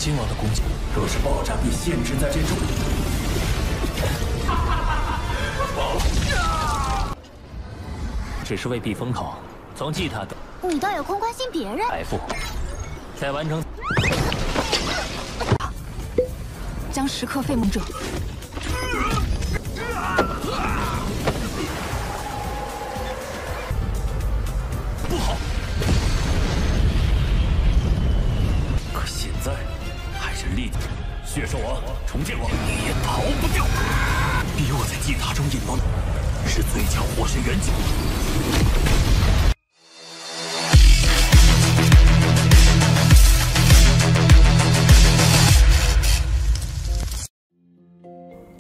亲王的攻击，若是爆炸被限制在这种，只是为避风头，从祭塔的。你倒有空关心别人。来复，在完成。将时刻废梦者。不好！可现在还是立即血兽王重建我，你也逃不掉。逼我在祭塔中引爆，是最强火神元景。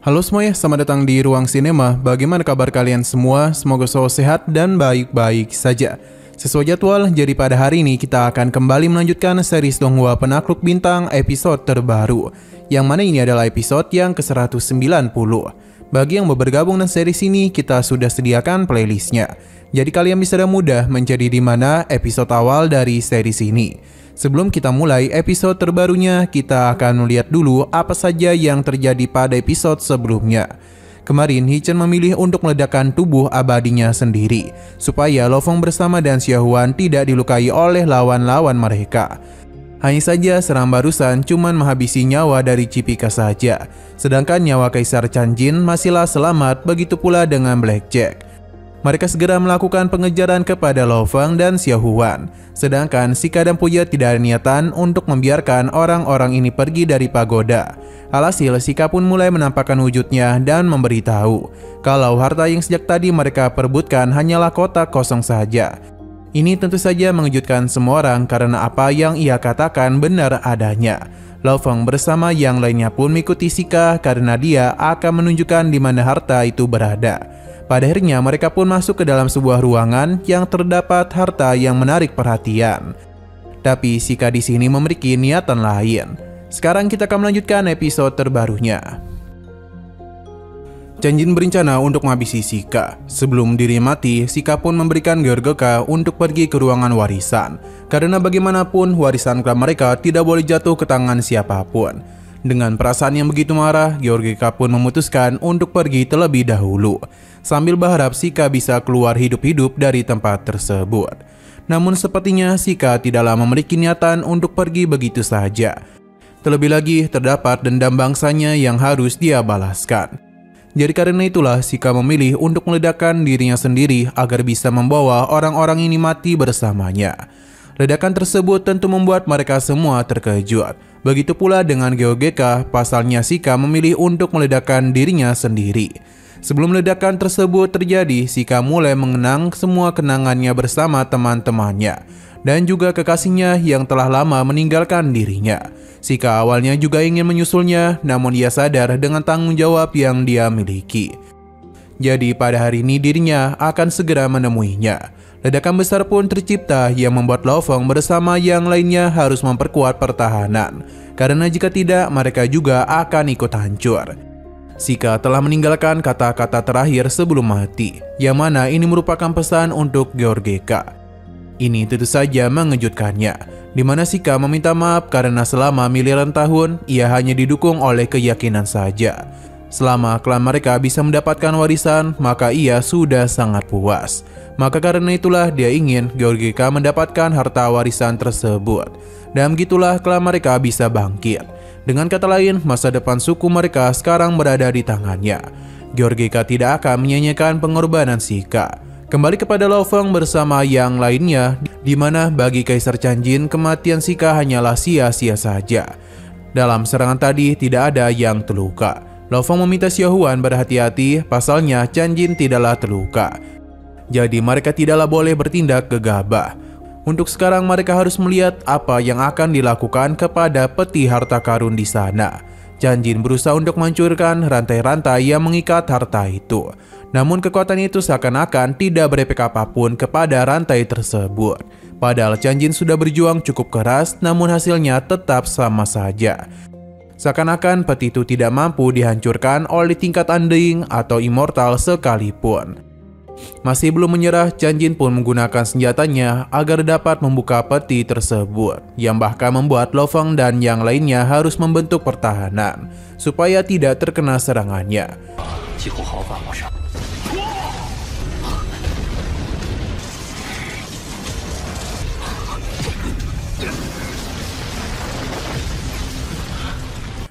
Halo semuanya, selamat datang di Ruang Sinema. Bagaimana kabar kalian semua? Semoga selalu sehat dan baik-baik saja. Sesuai jadwal, jadi pada hari ini kita akan kembali melanjutkan series Donghua Penakluk Bintang episode terbaru, yang mana ini adalah episode yang ke-190. Bagi yang baru bergabung dengan series ini, kita sudah sediakan playlistnya. Jadi kalian bisa dengan mudah mencari di mana episode awal dari series ini. Sebelum kita mulai episode terbarunya, kita akan melihat dulu apa saja yang terjadi pada episode sebelumnya. Kemarin, Hichan memilih untuk meledakkan tubuh abadinya sendiri, supaya Lo Fong bersama dan Xiaohuan tidak dilukai oleh lawan-lawan mereka. Hanya saja serangan barusan cuman menghabisi nyawa dari Cipika saja, sedangkan nyawa Kaisar Chanjin masihlah selamat, begitu pula dengan Blackjack. Mereka segera melakukan pengejaran kepada Lo Fong dan Xiaohuan, sedangkan Shika dan Puya tidak ada niatan untuk membiarkan orang-orang ini pergi dari pagoda. Alhasil, Shika pun mulai menampakkan wujudnya dan memberitahu kalau harta yang sejak tadi mereka perebutkan hanyalah kotak kosong saja. Ini tentu saja mengejutkan semua orang karena apa yang ia katakan benar adanya. Lo Fong bersama yang lainnya pun mengikuti Shika karena dia akan menunjukkan di mana harta itu berada. Pada akhirnya mereka pun masuk ke dalam sebuah ruangan yang terdapat harta yang menarik perhatian. Tapi Shika di sini memiliki niatan lain. Sekarang kita akan melanjutkan episode terbarunya. Chanjin berencana untuk menghabisi Shika. Sebelum dirinya mati, Shika pun memberikan Georgeka untuk pergi ke ruangan warisan. Karena bagaimanapun warisan klan mereka tidak boleh jatuh ke tangan siapapun. Dengan perasaan yang begitu marah, Georgeka pun memutuskan untuk pergi terlebih dahulu, sambil berharap Shika bisa keluar hidup-hidup dari tempat tersebut. Namun sepertinya Shika tidaklah memiliki niatan untuk pergi begitu saja. Terlebih lagi terdapat dendam bangsanya yang harus dia balaskan. Jadi karena itulah Shika memilih untuk meledakkan dirinya sendiri agar bisa membawa orang-orang ini mati bersamanya. Ledakan tersebut tentu membuat mereka semua terkejut. Begitu pula dengan Georgeka, pasalnya Shika memilih untuk meledakkan dirinya sendiri. Sebelum ledakan tersebut terjadi, Shika mulai mengenang semua kenangannya bersama teman-temannya dan juga kekasihnya yang telah lama meninggalkan dirinya. Shika awalnya juga ingin menyusulnya, namun ia sadar dengan tanggung jawab yang dia miliki. Jadi pada hari ini dirinya akan segera menemuinya. Ledakan besar pun tercipta yang membuat Lo Fong bersama yang lainnya harus memperkuat pertahanan. Karena jika tidak, mereka juga akan ikut hancur. Shika telah meninggalkan kata-kata terakhir sebelum mati, yang mana ini merupakan pesan untuk Georgeka. Ini tentu saja mengejutkannya, di mana Shika meminta maaf karena selama miliaran tahun ia hanya didukung oleh keyakinan saja. Selama klan mereka bisa mendapatkan warisan, maka ia sudah sangat puas. Maka karena itulah dia ingin Georgeka mendapatkan harta warisan tersebut. Dan begitulah klan mereka bisa bangkit. Dengan kata lain, masa depan suku mereka sekarang berada di tangannya. Georgeka tidak akan menyanyiakan pengorbanan Shika. Kembali kepada Lo Fong bersama yang lainnya, di mana bagi Kaisar Chanjin kematian Shika hanyalah sia-sia saja. Dalam serangan tadi tidak ada yang terluka. Lo Fong meminta Xiaohuan berhati-hati, pasalnya Chanjin tidaklah terluka. Jadi mereka tidaklah boleh bertindak gegabah. Untuk sekarang mereka harus melihat apa yang akan dilakukan kepada peti harta karun di sana. Chanjin berusaha untuk menghancurkan rantai-rantai yang mengikat harta itu. Namun kekuatan itu seakan-akan tidak berefek apapun kepada rantai tersebut. Padahal Chanjin sudah berjuang cukup keras, namun hasilnya tetap sama saja. Seakan-akan peti itu tidak mampu dihancurkan oleh tingkat undying atau immortal sekalipun. Masih belum menyerah, Chan Jin pun menggunakan senjatanya agar dapat membuka peti tersebut, yang bahkan membuat Lo Feng dan yang lainnya harus membentuk pertahanan supaya tidak terkena serangannya.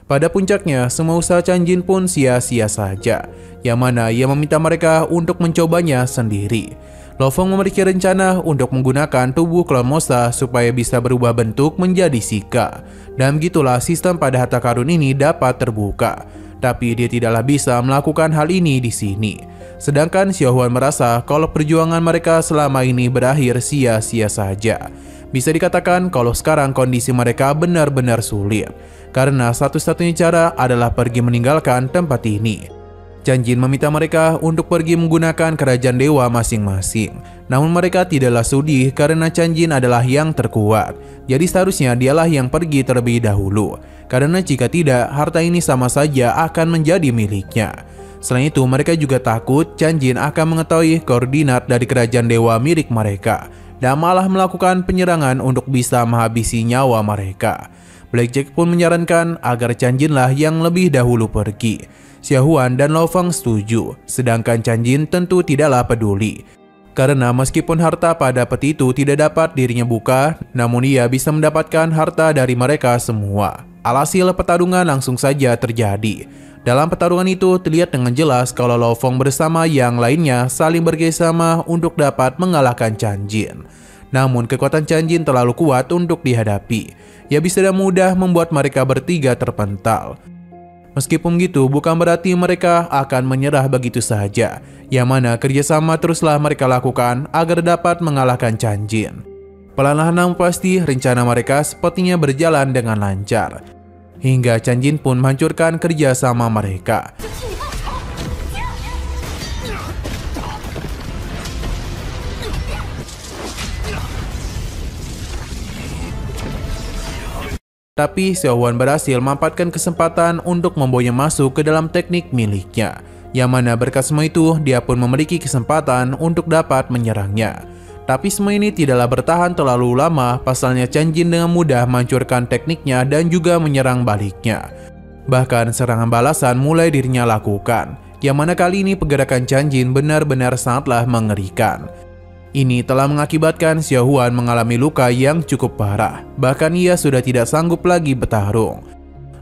Pada puncaknya, semua usaha Chan Jin pun sia-sia saja, yang mana ia meminta mereka untuk mencobanya sendiri. Lo Feng memiliki rencana untuk menggunakan tubuh klon Mosa supaya bisa berubah bentuk menjadi Sheikah, dan begitulah sistem pada harta karun ini dapat terbuka. Tapi dia tidaklah bisa melakukan hal ini di sini. Sedangkan Xiao Huan merasa kalau perjuangan mereka selama ini berakhir sia-sia saja. Bisa dikatakan kalau sekarang kondisi mereka benar-benar sulit, karena satu-satunya cara adalah pergi meninggalkan tempat ini. Chan Jin meminta mereka untuk pergi menggunakan kerajaan dewa masing-masing. Namun mereka tidaklah sudi karena Chan Jin adalah yang terkuat. Jadi seharusnya dialah yang pergi terlebih dahulu. Karena jika tidak, harta ini sama saja akan menjadi miliknya. Selain itu, mereka juga takut Chan Jin akan mengetahui koordinat dari kerajaan dewa milik mereka dan malah melakukan penyerangan untuk bisa menghabisi nyawa mereka. Blackjack pun menyarankan agar Chan Jinlah yang lebih dahulu pergi. Xiao Huan dan Lo Feng setuju, sedangkan Chan Jin tentu tidaklah peduli. Karena meskipun harta pada peti itu tidak dapat dirinya buka, namun ia bisa mendapatkan harta dari mereka semua. Alhasil pertarungan langsung saja terjadi. Dalam pertarungan itu terlihat dengan jelas kalau Lo Feng bersama yang lainnya saling bekerjasama untuk dapat mengalahkan Chan Jin. Namun kekuatan Chan Jin terlalu kuat untuk dihadapi. Ia bisa dengan mudah membuat mereka bertiga terpental. Meskipun gitu, bukan berarti mereka akan menyerah begitu saja, yang mana kerjasama teruslah mereka lakukan agar dapat mengalahkan Chan Jin. Perlahan namun pasti rencana mereka sepertinya berjalan dengan lancar, hingga Chan Jin pun menghancurkan kerjasama mereka. Tapi Xiao Huan berhasil memanfaatkan kesempatan untuk membawanya masuk ke dalam teknik miliknya, yang mana berkat semua itu dia pun memiliki kesempatan untuk dapat menyerangnya. Tapi semua ini tidaklah bertahan terlalu lama, pasalnya Chan Jin dengan mudah menghancurkan tekniknya dan juga menyerang baliknya. Bahkan serangan balasan mulai dirinya lakukan, yang mana kali ini pergerakan Chan Jin benar-benar sangatlah mengerikan. Ini telah mengakibatkan Xiao Huan mengalami luka yang cukup parah, bahkan ia sudah tidak sanggup lagi bertarung.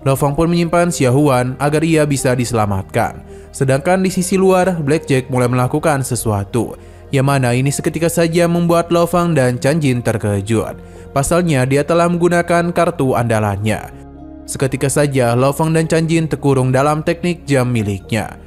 Lo Feng pun menyimpan Xiao Huan agar ia bisa diselamatkan. Sedangkan di sisi luar, Blackjack mulai melakukan sesuatu, yang mana ini seketika saja membuat Lo Feng dan Chan Jin terkejut. Pasalnya dia telah menggunakan kartu andalannya. Seketika saja Lo Feng dan Chan Jin terkurung dalam teknik jam miliknya.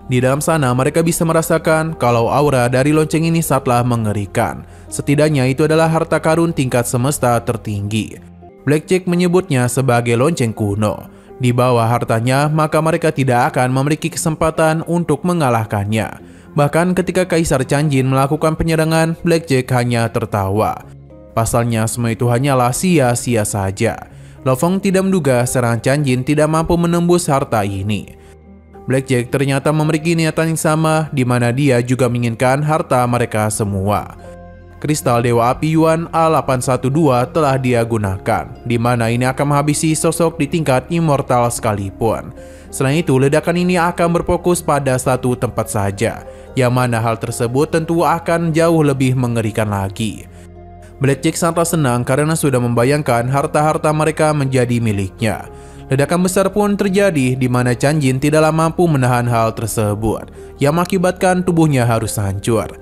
Di dalam sana mereka bisa merasakan kalau aura dari lonceng ini sangatlah mengerikan. Setidaknya itu adalah harta karun tingkat semesta tertinggi. Blackjack menyebutnya sebagai lonceng kuno. Di bawah hartanya maka mereka tidak akan memiliki kesempatan untuk mengalahkannya. Bahkan ketika Kaisar Chan Jin melakukan penyerangan, Blackjack hanya tertawa. Pasalnya semua itu hanyalah sia-sia saja. Lo Feng tidak menduga serangan Chan Jin tidak mampu menembus harta ini. Blackjack ternyata memiliki niatan yang sama, di mana dia juga menginginkan harta mereka semua. Kristal Dewa Api Yuan A812 telah dia gunakan, di mana ini akan menghabisi sosok di tingkat immortal sekalipun. Selain itu, ledakan ini akan berfokus pada satu tempat saja, yang mana hal tersebut tentu akan jauh lebih mengerikan lagi. Blackjack sangat senang karena sudah membayangkan harta-harta mereka menjadi miliknya. Ledakan besar pun terjadi di mana Chan Jin tidaklah mampu menahan hal tersebut, yang mengakibatkan tubuhnya harus hancur.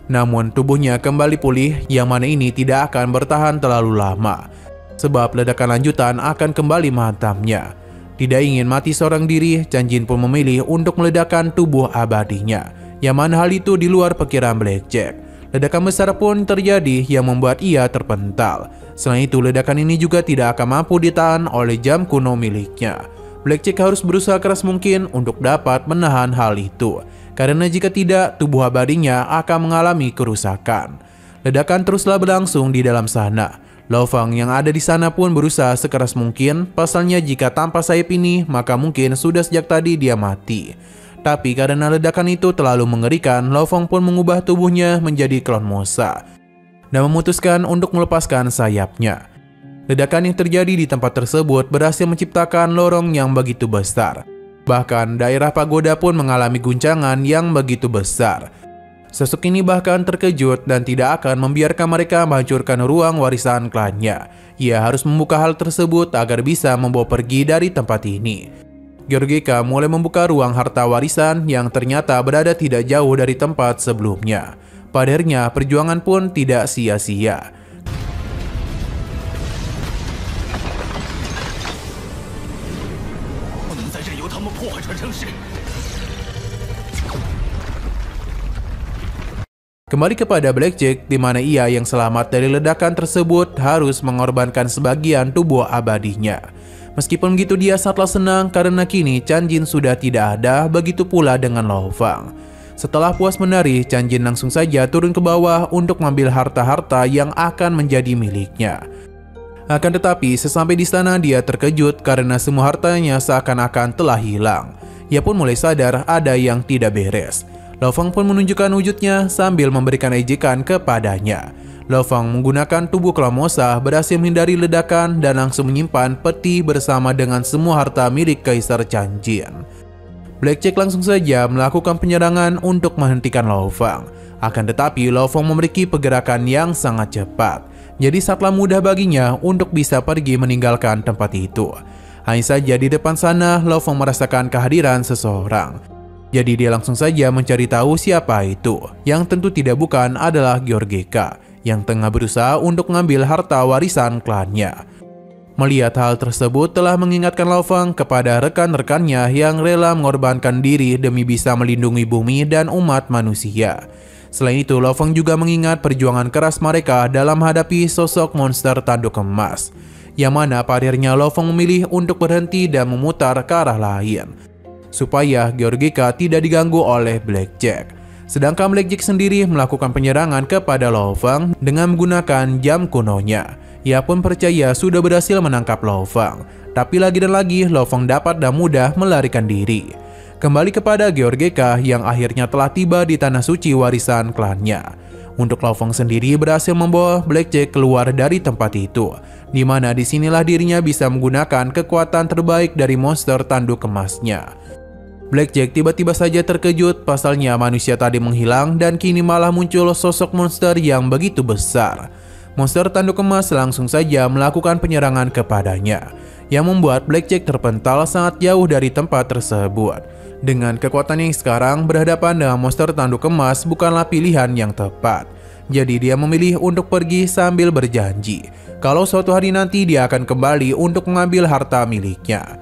Namun tubuhnya kembali pulih, yang mana ini tidak akan bertahan terlalu lama, sebab ledakan lanjutan akan kembali menghantamnya. Tidak ingin mati seorang diri, Chan Jin pun memilih untuk meledakkan tubuh abadinya, yang mana hal itu di luar pikiran Blackjack. Ledakan besar pun terjadi yang membuat ia terpental. Selain itu, ledakan ini juga tidak akan mampu ditahan oleh jam kuno miliknya. Blackjack harus berusaha keras mungkin untuk dapat menahan hal itu, karena jika tidak, tubuh abadinya akan mengalami kerusakan. Ledakan teruslah berlangsung di dalam sana. Lo Fang yang ada di sana pun berusaha sekeras mungkin, pasalnya jika tanpa sayap ini maka mungkin sudah sejak tadi dia mati. Tapi karena ledakan itu terlalu mengerikan, Lo Fang pun mengubah tubuhnya menjadi klon Mosa dan memutuskan untuk melepaskan sayapnya. Ledakan yang terjadi di tempat tersebut berhasil menciptakan lorong yang begitu besar. Bahkan daerah pagoda pun mengalami guncangan yang begitu besar. Sosok ini bahkan terkejut dan tidak akan membiarkan mereka menghancurkan ruang warisan klannya. Ia harus membuka hal tersebut agar bisa membawa pergi dari tempat ini. Georgeka mulai membuka ruang harta warisan yang ternyata berada tidak jauh dari tempat sebelumnya. Pada akhirnya perjuangan pun tidak sia-sia. Kembali kepada Blackjack, di mana ia yang selamat dari ledakan tersebut harus mengorbankan sebagian tubuh abadinya. Meskipun begitu dia sangatlah senang karena kini Chan Jin sudah tidak ada, begitu pula dengan Lo Fang. Setelah puas menari, Chan Jin langsung saja turun ke bawah untuk mengambil harta-harta yang akan menjadi miliknya. Akan tetapi sesampai di sana dia terkejut karena semua hartanya seakan-akan telah hilang. Ia pun mulai sadar ada yang tidak beres. Lo Fang pun menunjukkan wujudnya sambil memberikan ejekan kepadanya. Lo Fang menggunakan tubuh klon Mosa berhasil menghindari ledakan dan langsung menyimpan peti bersama dengan semua harta milik Kaisar Chan Jin. Blackjack langsung saja melakukan penyerangan untuk menghentikan Lo Fang. Akan tetapi Lo Fang memiliki pergerakan yang sangat cepat. Jadi sangatlah mudah baginya untuk bisa pergi meninggalkan tempat itu. Hanya saja di depan sana Lo Fang merasakan kehadiran seseorang. Jadi dia langsung saja mencari tahu siapa itu, yang tentu tidak bukan adalah Georgeka, yang tengah berusaha untuk mengambil harta warisan klannya. Melihat hal tersebut telah mengingatkan Lo Fang kepada rekan-rekannya yang rela mengorbankan diri demi bisa melindungi bumi dan umat manusia. Selain itu, Lo Fang juga mengingat perjuangan keras mereka dalam menghadapi sosok monster tanduk emas, yang mana pada akhirnya Lo Fang memilih untuk berhenti dan memutar ke arah lain, supaya Georgeka tidak diganggu oleh Blackjack. Sedangkan Blackjack sendiri melakukan penyerangan kepada Lo Fang dengan menggunakan jam kunonya. Ia pun percaya sudah berhasil menangkap Lo Fang, tapi lagi dan lagi Lo Fang dapat dan mudah melarikan diri. Kembali kepada Georgeka yang akhirnya telah tiba di tanah suci warisan klannya. Untuk Lo Fang sendiri berhasil membawa Blackjack keluar dari tempat itu, di mana disinilah dirinya bisa menggunakan kekuatan terbaik dari monster tanduk emasnya. Blackjack tiba-tiba saja terkejut pasalnya manusia tadi menghilang dan kini malah muncul sosok monster yang begitu besar. Monster tanduk emas langsung saja melakukan penyerangan kepadanya, yang membuat Blackjack terpental sangat jauh dari tempat tersebut. Dengan kekuatan yang sekarang, berhadapan dengan monster tanduk emas bukanlah pilihan yang tepat. Jadi dia memilih untuk pergi sambil berjanji kalau suatu hari nanti dia akan kembali untuk mengambil harta miliknya.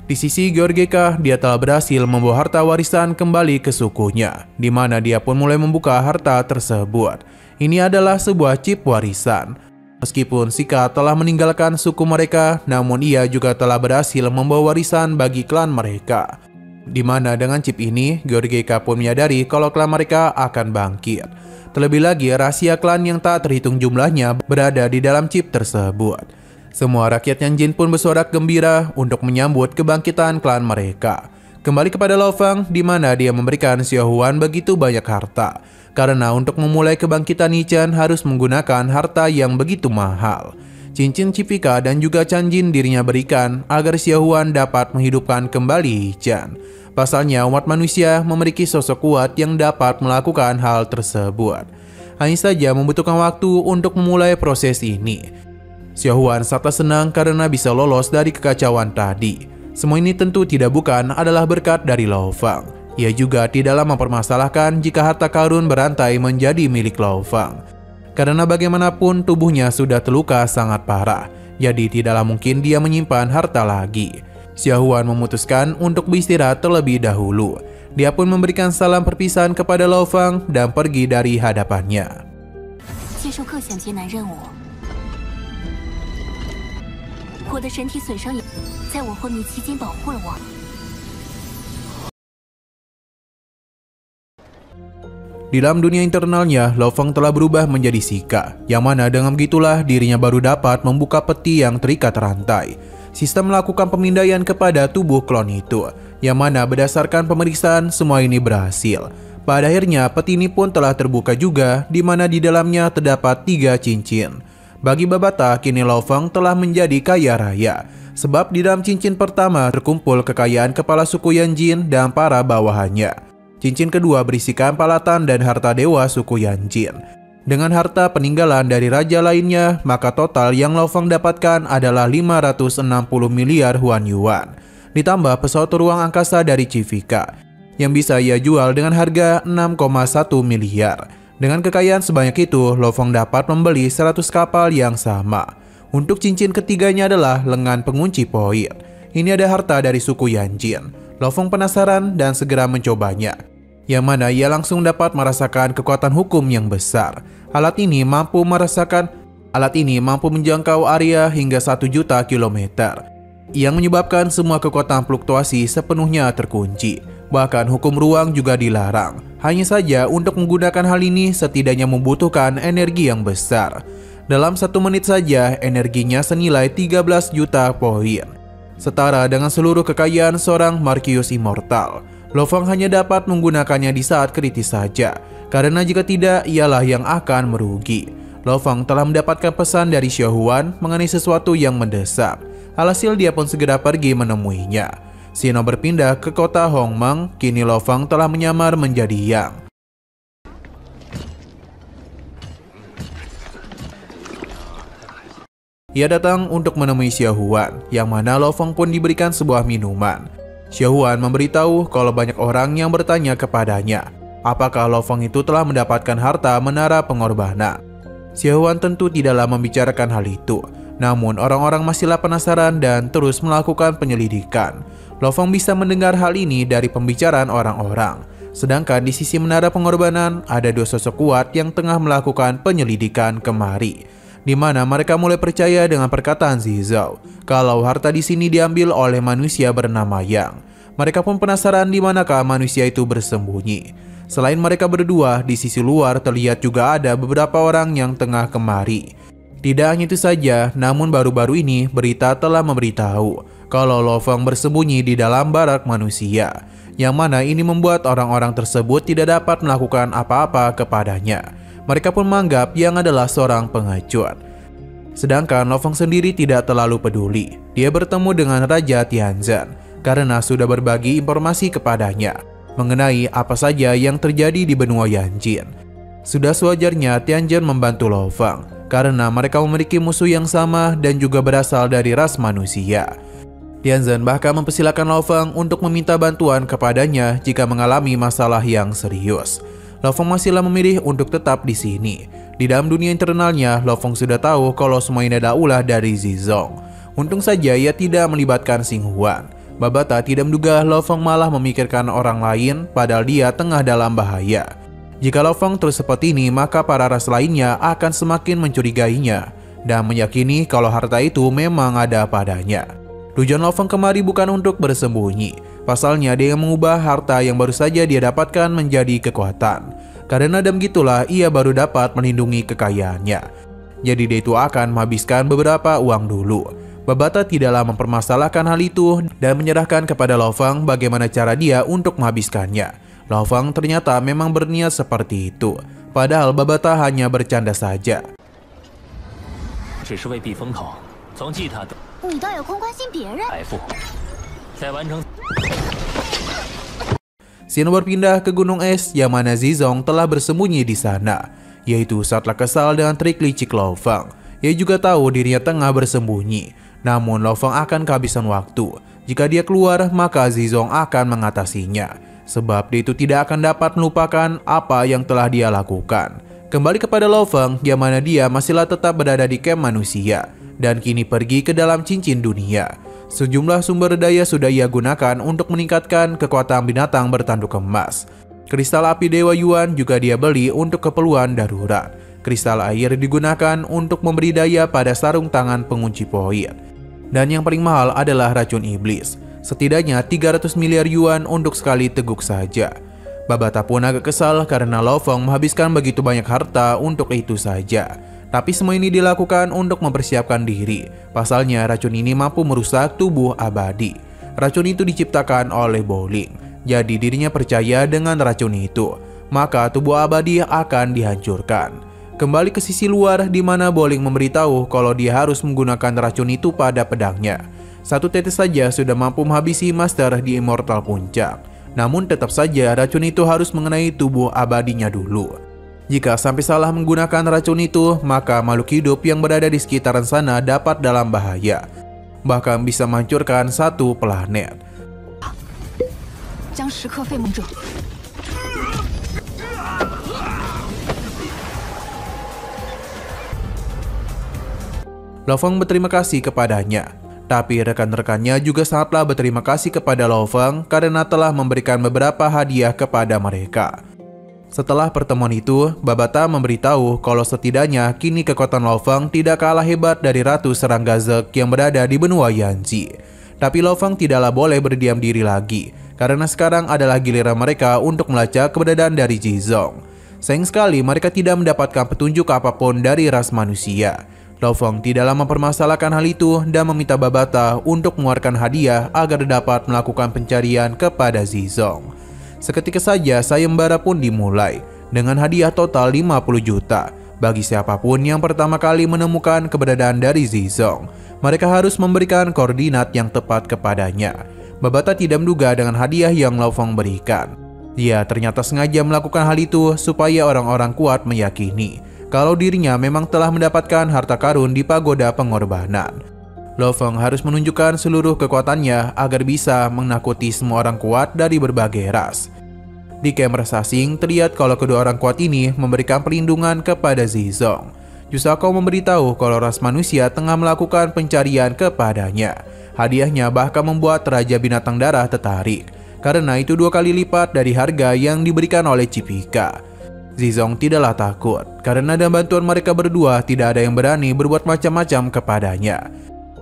Di sisi Georgeka, dia telah berhasil membawa harta warisan kembali ke sukunya, di mana dia pun mulai membuka harta tersebut. Ini adalah sebuah chip warisan. Meskipun Sheikah telah meninggalkan suku mereka, namun ia juga telah berhasil membawa warisan bagi klan mereka. Di mana dengan chip ini, Georgeka pun menyadari kalau klan mereka akan bangkit. Terlebih lagi, rahasia klan yang tak terhitung jumlahnya berada di dalam chip tersebut. Semua rakyat Chan Jin pun bersorak gembira untuk menyambut kebangkitan klan mereka. Kembali kepada Lo Fang, di mana dia memberikan Xiao Huan begitu banyak harta. Karena untuk memulai kebangkitan Yi Chen harus menggunakan harta yang begitu mahal. Cincin Cipika dan juga Chan Jin dirinya berikan agar Xiao Huan dapat menghidupkan kembali Yi Chen. Pasalnya umat manusia memiliki sosok kuat yang dapat melakukan hal tersebut. Hanya saja membutuhkan waktu untuk memulai proses ini. Xiao Huan sangat senang karena bisa lolos dari kekacauan tadi. Semua ini tentu tidak bukan adalah berkat dari Lo Fang. Ia juga tidaklah mempermasalahkan jika harta karun berantai menjadi milik Lo Fang. Karena bagaimanapun tubuhnya sudah terluka sangat parah, jadi tidaklah mungkin dia menyimpan harta lagi. Xiao Huan memutuskan untuk beristirahat terlebih dahulu. Dia pun memberikan salam perpisahan kepada Lo Fang dan pergi dari hadapannya. 我的身体损伤也在我昏迷期间保护了我。 Di dalam dunia internalnya, Lo Feng telah berubah menjadi Sheikah, yang mana dengan begitulah dirinya baru dapat membuka peti yang terikat rantai. Sistem melakukan pemindaian kepada tubuh klon itu, yang mana berdasarkan pemeriksaan semua ini berhasil. Pada akhirnya peti ini pun telah terbuka juga, di mana di dalamnya terdapat 3 cincin. Bagi Babata, kini Lo Feng telah menjadi kaya raya, sebab di dalam cincin pertama terkumpul kekayaan kepala suku Yanjin dan para bawahannya. Cincin kedua berisikan palatan dan harta dewa suku Yanjin. Dengan harta peninggalan dari raja lainnya, maka total yang Lo Feng dapatkan adalah 560 miliar Huan Yuan. Ditambah pesawat ruang angkasa dari Civica, yang bisa ia jual dengan harga 6,1 miliar. Dengan kekayaan sebanyak itu, Lo Feng dapat membeli 100 kapal yang sama. Untuk cincin ketiganya adalah lengan pengunci poin. Ini ada harta dari suku Yanjin. Lo Feng penasaran dan segera mencobanya, yang mana ia langsung dapat merasakan kekuatan hukum yang besar. Alat ini mampu menjangkau area hingga 1 juta kilometer, yang menyebabkan semua kekuatan fluktuasi sepenuhnya terkunci. Bahkan hukum ruang juga dilarang. Hanya saja untuk menggunakan hal ini setidaknya membutuhkan energi yang besar. Dalam 1 menit saja energinya senilai 13 juta poin, setara dengan seluruh kekayaan seorang Marquis Immortal. Lo Feng hanya dapat menggunakannya di saat kritis saja, karena jika tidak ialah yang akan merugi. Lo Feng telah mendapatkan pesan dari Xiao Huan mengenai sesuatu yang mendesak. Alhasil dia pun segera pergi menemuinya. Sino berpindah ke kota Hongmeng, kini Lo Feng telah menyamar menjadi Yang. Ia datang untuk menemui Xiao Huan, yang mana Lo Feng pun diberikan sebuah minuman. Xiao Huan memberitahu kalau banyak orang yang bertanya kepadanya, apakah Lo Feng itu telah mendapatkan harta menara pengorbanan. Xiao Huan tentu tidaklah membicarakan hal itu, namun orang-orang masihlah penasaran dan terus melakukan penyelidikan. Lo Feng bisa mendengar hal ini dari pembicaraan orang-orang. Sedangkan di sisi menara pengorbanan ada 2 sosok kuat yang tengah melakukan penyelidikan kemari, di mana mereka mulai percaya dengan perkataan Zizou kalau harta di sini diambil oleh manusia bernama Yang. Mereka pun penasaran di manakah manusia itu bersembunyi. Selain mereka berdua, di sisi luar terlihat juga ada beberapa orang yang tengah kemari. Tidak hanya itu saja, namun baru-baru ini berita telah memberitahu kalau Lo Feng bersembunyi di dalam barak manusia, yang mana ini membuat orang-orang tersebut tidak dapat melakukan apa-apa kepadanya. Mereka pun menganggap Yang adalah seorang pengecut. Sedangkan Lo Feng sendiri tidak terlalu peduli. Dia bertemu dengan Raja Tianzhen karena sudah berbagi informasi kepadanya mengenai apa saja yang terjadi di benua Yanjin. Sudah sewajarnya Tianzhen membantu Lo Feng karena mereka memiliki musuh yang sama dan juga berasal dari ras manusia. Tianzhen bahkan mempersilahkan Lo Feng untuk meminta bantuan kepadanya jika mengalami masalah yang serius. Lo Feng masihlah memilih untuk tetap di sini. Di dalam dunia internalnya, Lo Feng sudah tahu kalau semua ini adalah ulah dari Zizong. Untung saja ia tidak melibatkan Xing Huan. Babata tidak menduga Lo Feng malah memikirkan orang lain padahal dia tengah dalam bahaya. Jika Lo Feng terus seperti ini, maka para ras lainnya akan semakin mencurigainya dan meyakini kalau harta itu memang ada padanya. Tujuan Lo Feng kemari bukan untuk bersembunyi. Pasalnya dia mengubah harta yang baru saja dia dapatkan menjadi kekuatan. Karena dan begitulah ia baru dapat melindungi kekayaannya. Jadi dia itu akan menghabiskan beberapa uang dulu. Babata tidaklah mempermasalahkan hal itu dan menyerahkan kepada Lo Feng bagaimana cara dia untuk menghabiskannya. Lo Feng ternyata memang berniat seperti itu. Padahal Babata hanya bercanda saja. 你倒有空关心别人。 Sino berpindah ke Gunung Es yang mana Zizong telah bersembunyi di sana, yaitu saatlah kesal dengan trik licik Lo Feng. Ia juga tahu dirinya tengah bersembunyi, namun Lo Feng akan kehabisan waktu. Jika dia keluar, maka Zizong akan mengatasinya, sebab dia itu tidak akan dapat melupakan apa yang telah dia lakukan. Kembali kepada Lo Feng, yang mana dia masihlah tetap berada di camp manusia dan kini pergi ke dalam cincin dunia. Sejumlah sumber daya sudah ia gunakan untuk meningkatkan kekuatan binatang bertanduk emas. Kristal api Dewa Yuan juga dia beli untuk keperluan darurat. Kristal air digunakan untuk memberi daya pada sarung tangan pengunci poin. Dan yang paling mahal adalah racun iblis. Setidaknya 300 miliar yuan untuk sekali teguk saja. Babata pun agak kesal karena Lo Feng menghabiskan begitu banyak harta untuk itu saja. Tapi semua ini dilakukan untuk mempersiapkan diri. Pasalnya racun ini mampu merusak tubuh abadi. Racun itu diciptakan oleh Bowling. Jadi dirinya percaya dengan racun itu, maka tubuh abadi akan dihancurkan. Kembali ke sisi luar di mana Bowling memberitahu kalau dia harus menggunakan racun itu pada pedangnya. Satu tetes saja sudah mampu menghabisi Master di Immortal Puncak. Namun tetap saja racun itu harus mengenai tubuh abadinya dulu. Jika sampai salah menggunakan racun itu, maka makhluk hidup yang berada di sekitaran sana dapat dalam bahaya. Bahkan bisa menghancurkan satu planet. Lo Feng berterima kasih kepadanya. Tapi rekan-rekannya juga sangatlah berterima kasih kepada Lo Feng karena telah memberikan beberapa hadiah kepada mereka. Setelah pertemuan itu, Babata memberitahu kalau setidaknya kini kekuatan Lo Feng tidak kalah hebat dari Ratu Serangga Zek yang berada di benua Yanji. Tapi Lo Feng tidaklah boleh berdiam diri lagi, karena sekarang adalah giliran mereka untuk melacak keberadaan dari Jizong. Sayang sekali mereka tidak mendapatkan petunjuk apapun dari ras manusia. Lo Feng tidaklah mempermasalahkan hal itu dan meminta Babata untuk mengeluarkan hadiah agar dapat melakukan pencarian kepada Jizong. Seketika saja sayembara pun dimulai dengan hadiah total 50 juta bagi siapapun yang pertama kali menemukan keberadaan dari Jizong. Mereka harus memberikan koordinat yang tepat kepadanya. Babata tidak menduga dengan hadiah yang Lo Feng berikan. Dia ternyata sengaja melakukan hal itu supaya orang-orang kuat meyakini kalau dirinya memang telah mendapatkan harta karun di pagoda pengorbanan. Lo Feng harus menunjukkan seluruh kekuatannya agar bisa menakuti semua orang kuat dari berbagai ras. Di kamera Sasing terlihat kalau kedua orang kuat ini memberikan perlindungan kepada Jizong. Yusako memberitahu kalau ras manusia tengah melakukan pencarian kepadanya. Hadiahnya bahkan membuat Raja Binatang Darah tertarik, karena itu 2 kali lipat dari harga yang diberikan oleh Cipika. Jizong tidaklah takut, karena dengan bantuan mereka berdua tidak ada yang berani berbuat macam-macam kepadanya.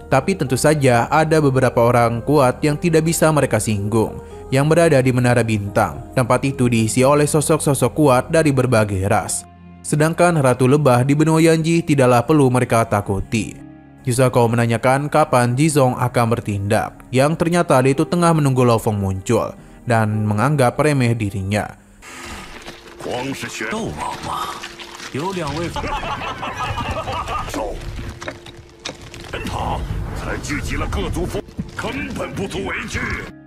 Tapi tentu saja ada beberapa orang kuat yang tidak bisa mereka singgung, yang berada di Menara Bintang. Tempat itu diisi oleh sosok-sosok kuat dari berbagai ras. Sedangkan Ratu Lebah di benua Yanji tidaklah perlu mereka takuti. Yusako menanyakan kapan Jizong akan bertindak, yang ternyata dia itu tengah menunggu Lo Feng muncul dan menganggap remeh dirinya.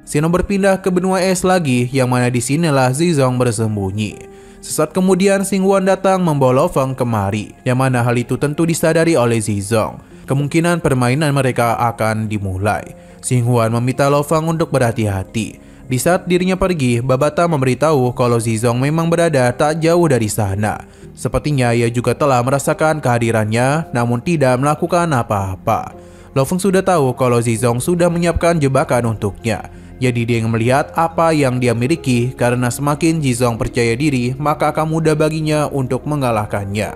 Sino berpindah ke benua es lagi, yang mana disinilah Jizong bersembunyi. Sesaat kemudian Xing Huan datang membawa Lo Feng kemari, yang mana hal itu tentu disadari oleh Jizong. Kemungkinan permainan mereka akan dimulai. Xing Huan meminta Lo Feng untuk berhati-hati. Di saat dirinya pergi, Babata memberitahu kalau Jizong memang berada tak jauh dari sana. Sepertinya ia juga telah merasakan kehadirannya, namun tidak melakukan apa-apa. Lo Feng sudah tahu kalau Jizong sudah menyiapkan jebakan untuknya. Jadi dia ingin melihat apa yang dia miliki, karena semakin Jizong percaya diri, maka akan mudah baginya untuk mengalahkannya.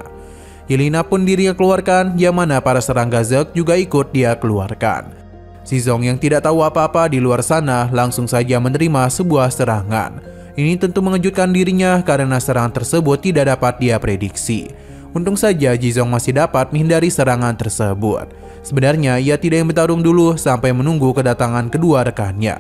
Yelena pun dirinya keluarkan, yang mana para serangga Zek juga ikut dia keluarkan. Jizong yang tidak tahu apa-apa di luar sana langsung saja menerima sebuah serangan. Ini tentu mengejutkan dirinya karena serangan tersebut tidak dapat dia prediksi. Untung saja Jizong masih dapat menghindari serangan tersebut. Sebenarnya ia tidak ingin bertarung dulu sampai menunggu kedatangan kedua rekannya.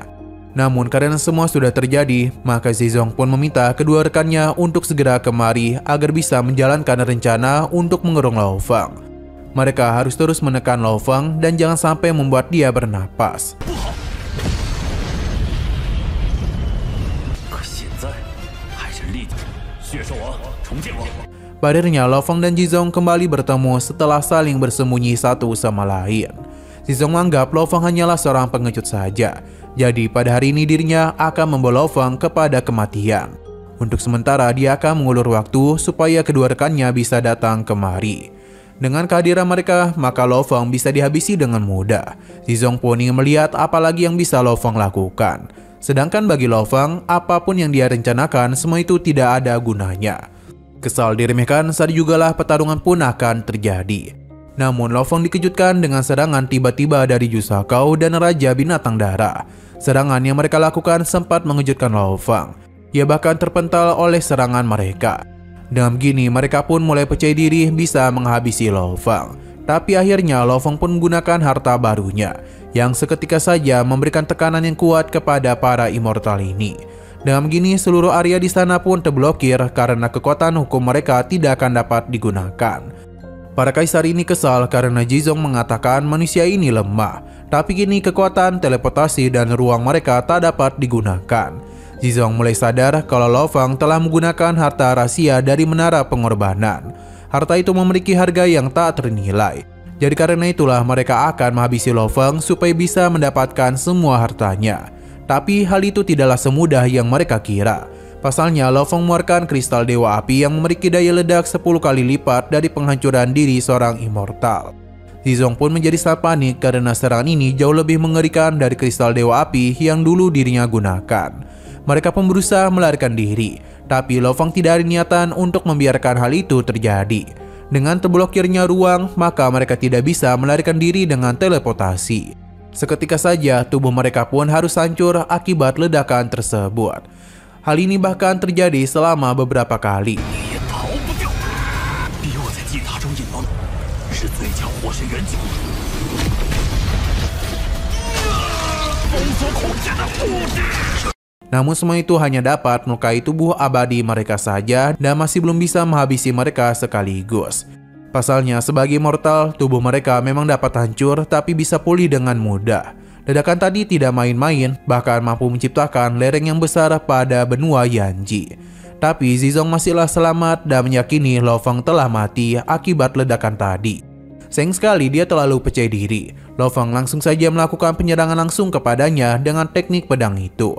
Namun karena semua sudah terjadi, maka Jizong pun meminta kedua rekannya untuk segera kemari agar bisa menjalankan rencana untuk mengurung Lo Feng. Mereka harus terus menekan Lo Feng dan jangan sampai membuat dia bernapas. Pada akhirnya Lo Feng dan Jizong kembali bertemu setelah saling bersembunyi satu sama lain. Jizong menganggap Lo Feng hanyalah seorang pengecut saja. Jadi pada hari ini dirinya akan membawa Lo Feng kepada kematian. Untuk sementara dia akan mengulur waktu supaya kedua rekannya bisa datang kemari. Dengan kehadiran mereka, maka Lo Feng bisa dihabisi dengan mudah. Jizong pun ingin melihat apa lagi yang bisa Lo Feng lakukan. Sedangkan bagi Lo Feng, apapun yang dia rencanakan, semua itu tidak ada gunanya. Kesal diremehkan saat jugalah pertarungan pun akan terjadi. Namun Lo Feng dikejutkan dengan serangan tiba-tiba dari Ju Shakao dan Raja Binatang Dara. Serangan yang mereka lakukan sempat mengejutkan Lo Feng. Ia bahkan terpental oleh serangan mereka. Dengan begini mereka pun mulai percaya diri bisa menghabisi Lo Feng. Tapi akhirnya Lo Feng pun menggunakan harta barunya yang seketika saja memberikan tekanan yang kuat kepada para immortal ini. Dengan begini seluruh area di sana pun terblokir karena kekuatan hukum mereka tidak akan dapat digunakan. Para kaisar ini kesal karena Jizong mengatakan manusia ini lemah, tapi kini kekuatan teleportasi dan ruang mereka tak dapat digunakan. Jizong mulai sadar kalau Lo Feng telah menggunakan harta rahasia dari menara pengorbanan. Harta itu memiliki harga yang tak ternilai. Jadi karena itulah mereka akan menghabisi Lo Feng supaya bisa mendapatkan semua hartanya. Tapi hal itu tidaklah semudah yang mereka kira. Pasalnya, Lo Feng mengeluarkan kristal Dewa Api yang memiliki daya ledak 10 kali lipat dari penghancuran diri seorang immortal. Jizong pun menjadi sangat panik karena serangan ini jauh lebih mengerikan dari kristal Dewa Api yang dulu dirinya gunakan. Mereka pun berusaha melarikan diri, tapi Lo Feng tidak ada niatan untuk membiarkan hal itu terjadi. Dengan terblokirnya ruang, maka mereka tidak bisa melarikan diri dengan teleportasi. Seketika saja tubuh mereka pun harus hancur akibat ledakan tersebut. Hal ini bahkan terjadi selama beberapa kali. Namun semua itu hanya dapat melukai tubuh abadi mereka saja dan masih belum bisa menghabisi mereka sekaligus. Pasalnya sebagai mortal, tubuh mereka memang dapat hancur tapi bisa pulih dengan mudah. Ledakan tadi tidak main-main, bahkan mampu menciptakan lereng yang besar pada benua Yanji. Tapi Jizong masihlah selamat dan meyakini Lo Feng telah mati akibat ledakan tadi. Sayang sekali dia terlalu percaya diri. Lo Feng langsung saja melakukan penyerangan langsung kepadanya dengan teknik pedang itu.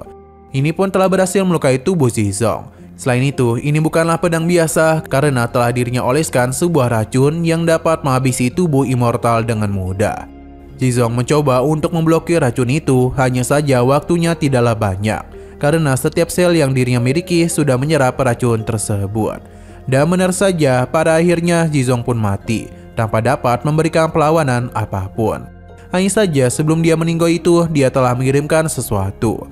Ini pun telah berhasil melukai tubuh Jizong. Selain itu, ini bukanlah pedang biasa karena telah dirinya oleskan sebuah racun yang dapat menghabisi tubuh immortal dengan mudah. Jizong mencoba untuk memblokir racun itu, hanya saja waktunya tidaklah banyak karena setiap sel yang dirinya miliki sudah menyerap racun tersebut. Dan benar saja, pada akhirnya Jizong pun mati tanpa dapat memberikan perlawanan apapun. Hanya saja sebelum dia meninggal itu, dia telah mengirimkan sesuatu.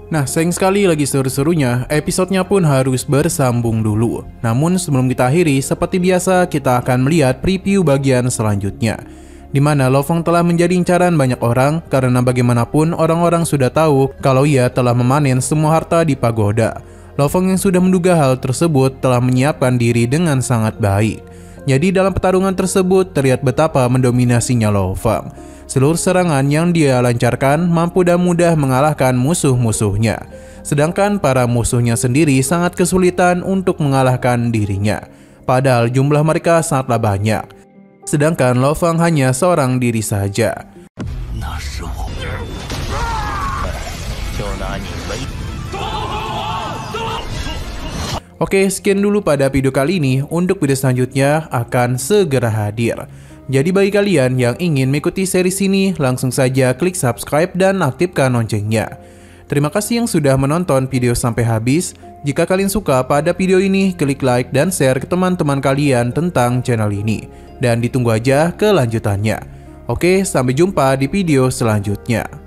Nah, sayang sekali lagi seru-serunya, episodenya pun harus bersambung dulu. Namun sebelum kita akhiri, seperti biasa kita akan melihat preview bagian selanjutnya, di mana Lo Feng telah menjadi incaran banyak orang karena bagaimanapun orang-orang sudah tahu kalau ia telah memanen semua harta di pagoda. Lo Feng yang sudah menduga hal tersebut telah menyiapkan diri dengan sangat baik. Jadi dalam pertarungan tersebut terlihat betapa mendominasinya Lo Feng. Seluruh serangan yang dia lancarkan mampu dan mudah mengalahkan musuh-musuhnya. Sedangkan para musuhnya sendiri sangat kesulitan untuk mengalahkan dirinya. Padahal jumlah mereka sangatlah banyak. Sedangkan Lo Feng hanya seorang diri saja. Oke, sekian dulu pada video kali ini. Untuk video selanjutnya akan segera hadir. Jadi bagi kalian yang ingin mengikuti series ini, langsung saja klik subscribe dan aktifkan loncengnya. Terima kasih yang sudah menonton video sampai habis. Jika kalian suka pada video ini, klik like dan share ke teman-teman kalian tentang channel ini. Dan ditunggu aja kelanjutannya. Oke, sampai jumpa di video selanjutnya.